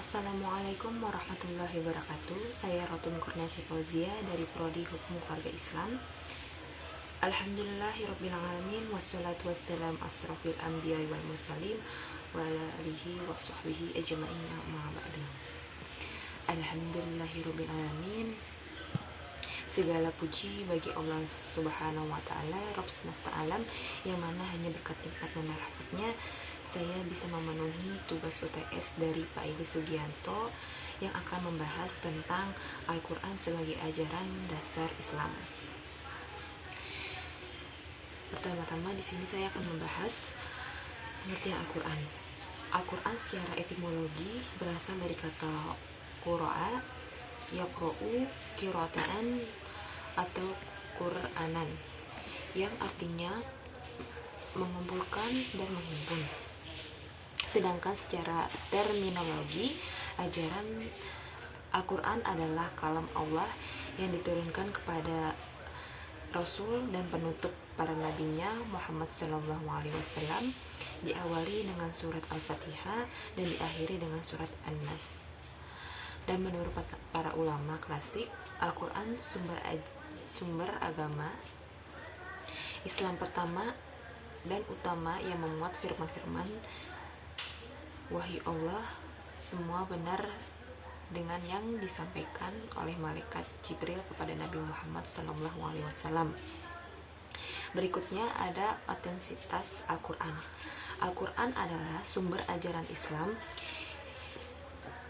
Assalamualaikum warahmatullahi wabarakatuh. Saya Rotun Kurniasi Fauzia dari Prodi Hukum Keluarga Islam. Alhamdulillahirrabbilalamin. Wassalatu wassalam asrofil anbiya wal mursalin wa ala alihi wa sahbihi ajma'in amma ba'du. Alhamdulillahirrabbilalamin. Segala puji bagi Allah Subhanahu wa Ta'ala, Rabb semesta alam, yang mana hanya berkat nikmat dan rahmatnya saya bisa memenuhi tugas UTS dari Pak Edi Sugianto yang akan membahas tentang Al-Quran sebagai ajaran dasar Islam. Pertama-tama di sini saya akan membahas pengertian Al-Quran. Al-Quran secara etimologi berasal dari kata qura'a, yaqra'u, qira'atan atau Qur'anan, yang artinya mengumpulkan dan menghimpun. Sedangkan secara terminologi, ajaran Al-Quran adalah kalam Allah yang diturunkan kepada Rasul dan penutup para nabinya Muhammad SAW, diawali dengan surat Al-Fatihah dan diakhiri dengan surat An-Nas. Dan menurut para ulama klasik, Al-Quran sumber agama Islam pertama dan utama yang memuat firman-firman wahyu Allah, semua benar dengan yang disampaikan oleh malaikat Jibril kepada Nabi Muhammad SAW. Berikutnya ada otentisitas Al-Quran. Al-Quran adalah sumber ajaran Islam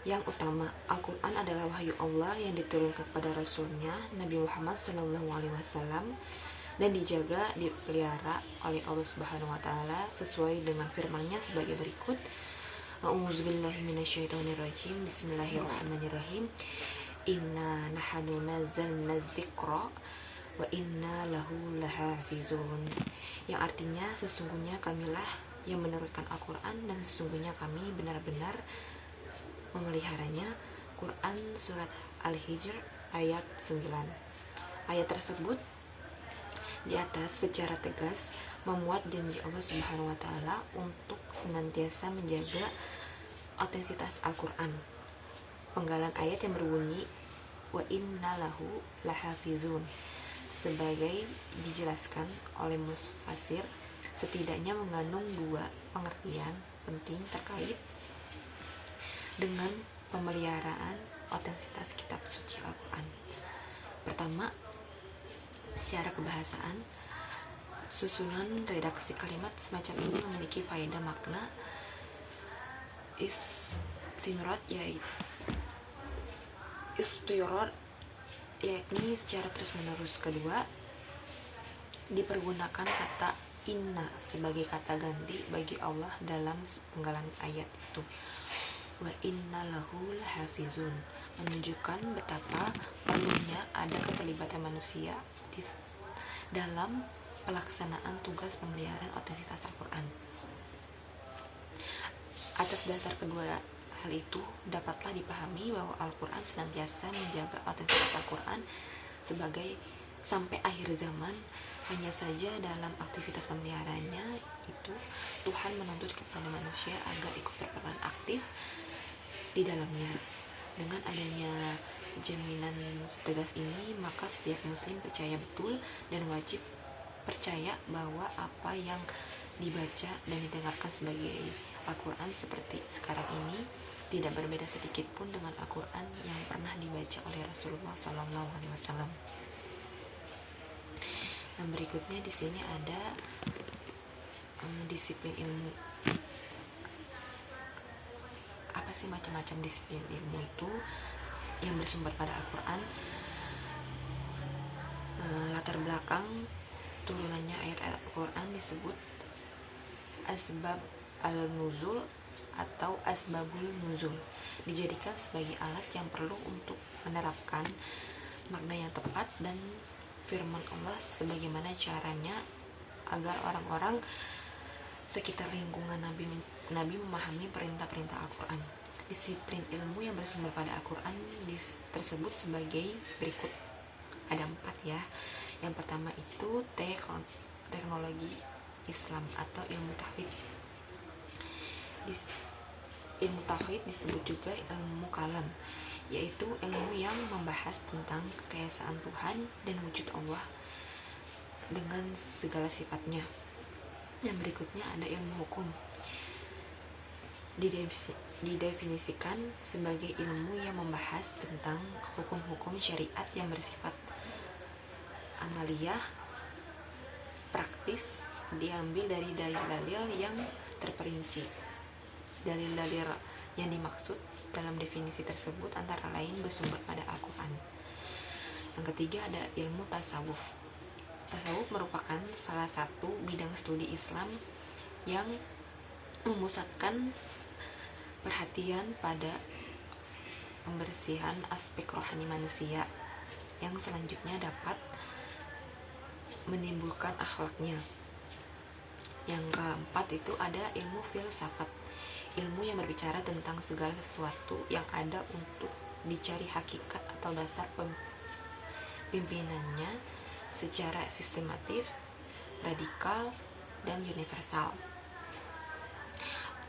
yang utama. Al-Quran adalah wahyu Allah yang diturunkan kepada Rasulnya Nabi Muhammad SAW dan dijaga, dipelihara oleh Allah Subhanahu wa Ta'ala sesuai dengan firman-Nya sebagai berikut. A'udzubillahi minasyaitonirrajim. Bismillahirrahmanirrahim. Inna nahnu nazzalna dzikra wa inna lahu lahafizun. Yang artinya sesungguhnya kamilah yang menurunkan Al-Quran dan sesungguhnya kami benar-benar memeliharanya. Quran surat Al-Hijr ayat 9. Ayat tersebut di atas secara tegas memuat janji Allah Subhanahu wa Ta'ala untuk senantiasa menjaga otentisitas Al-Quran. Penggalan ayat yang berbunyi wa inna lahu lahafizun sebagai dijelaskan oleh mufasir setidaknya mengandung dua pengertian penting terkait dengan pemeliharaan otentisitas kitab suci Al-Quran. Pertama, secara kebahasaan, susunan redaksi kalimat semacam ini memiliki faedah makna istimrod, yakni secara terus-menerus. Kedua, dipergunakan kata inna sebagai kata ganti bagi Allah dalam penggalan ayat itu. Wa inna lahu lahafizun menunjukkan betapa perlunya ada keterlibatan manusia dalam pelaksanaan tugas pemeliharaan otentisitas Al-Quran. Atas dasar kedua hal itu, dapatlah dipahami bahwa Al-Quran senantiasa menjaga otentisitas Al-Quran sebagai sampai akhir zaman. Hanya saja dalam aktivitas pemeliharaannya itu, Tuhan menuntut kepada manusia agar ikut berperan aktif di dalamnya. Dengan adanya jaminan setegas ini, maka setiap muslim percaya betul dan wajib percaya bahwa apa yang dibaca dan didengarkan sebagai Al-Quran seperti sekarang ini tidak berbeda sedikit pun dengan Al-Quran yang pernah dibaca oleh Rasulullah SAW. Dan berikutnya di sini ada disiplin ilmu. Apa sih macam-macam disiplin ilmu itu yang bersumber pada Al-Quran? Latar belakang turunannya ayat-ayat Al-Quran disebut asbab al-nuzul atau asbabul nuzul, dijadikan sebagai alat yang perlu untuk menerapkan makna yang tepat dan firman Allah sebagaimana caranya agar orang-orang sekitar lingkungan Nabi memahami perintah-perintah Al-Quran. Disiplin ilmu yang bersumber pada Al-Quran tersebut sebagai berikut. Ada 4 ya. Yang pertama itu teknologi Islam atau ilmu tauhid. Ilmu tauhid disebut juga ilmu kalam, yaitu ilmu yang membahas tentang keesaan Tuhan dan wujud Allah dengan segala sifatnya. Yang berikutnya ada ilmu hukum. Didefinisikan sebagai ilmu yang membahas tentang hukum-hukum syariat yang bersifat amaliyah, praktis, diambil dari dalil-dalil yang terperinci. Dalil-dalil yang dimaksud dalam definisi tersebut antara lain bersumber pada Al-Quran. Yang ketiga ada ilmu tasawuf. Tasawuf merupakan salah satu bidang studi Islam yang memusatkan perhatian pada pembersihan aspek rohani manusia yang selanjutnya dapat menimbulkan akhlaknya. Yang keempat itu ada ilmu filsafat, ilmu yang berbicara tentang segala sesuatu yang ada untuk dicari hakikat atau dasar pimpinannya secara sistematif, radikal, dan universal.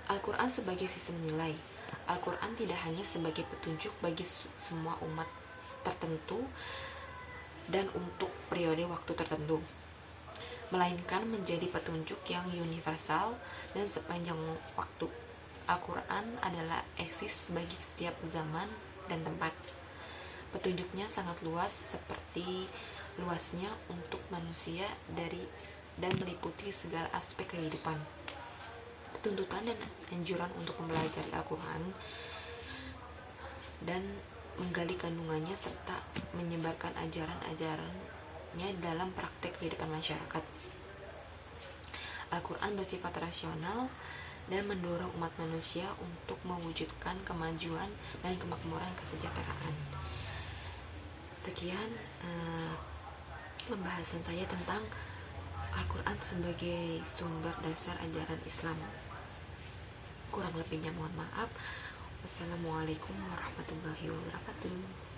Al-Quran sebagai sistem nilai. Al-Quran tidak hanya sebagai petunjuk bagi semua umat tertentu dan untuk periode waktu tertentu, melainkan menjadi petunjuk yang universal dan sepanjang waktu. Al-Quran adalah eksis bagi setiap zaman dan tempat. Petunjuknya sangat luas, seperti luasnya untuk manusia dan meliputi segala aspek kehidupan. Tuntutan dan anjuran untuk mempelajari Al-Quran dan menggali kandungannya serta menyebarkan ajaran-ajarannya dalam praktek kehidupan masyarakat. Al-Quran bersifat rasional dan mendorong umat manusia untuk mewujudkan kemajuan dan kemakmuran kesejahteraan. Sekian pembahasan saya tentang Al-Quran sebagai sumber dasar ajaran Islam. Kurang lebihnya mohon maaf. Wassalamualaikum warahmatullahi wabarakatuh.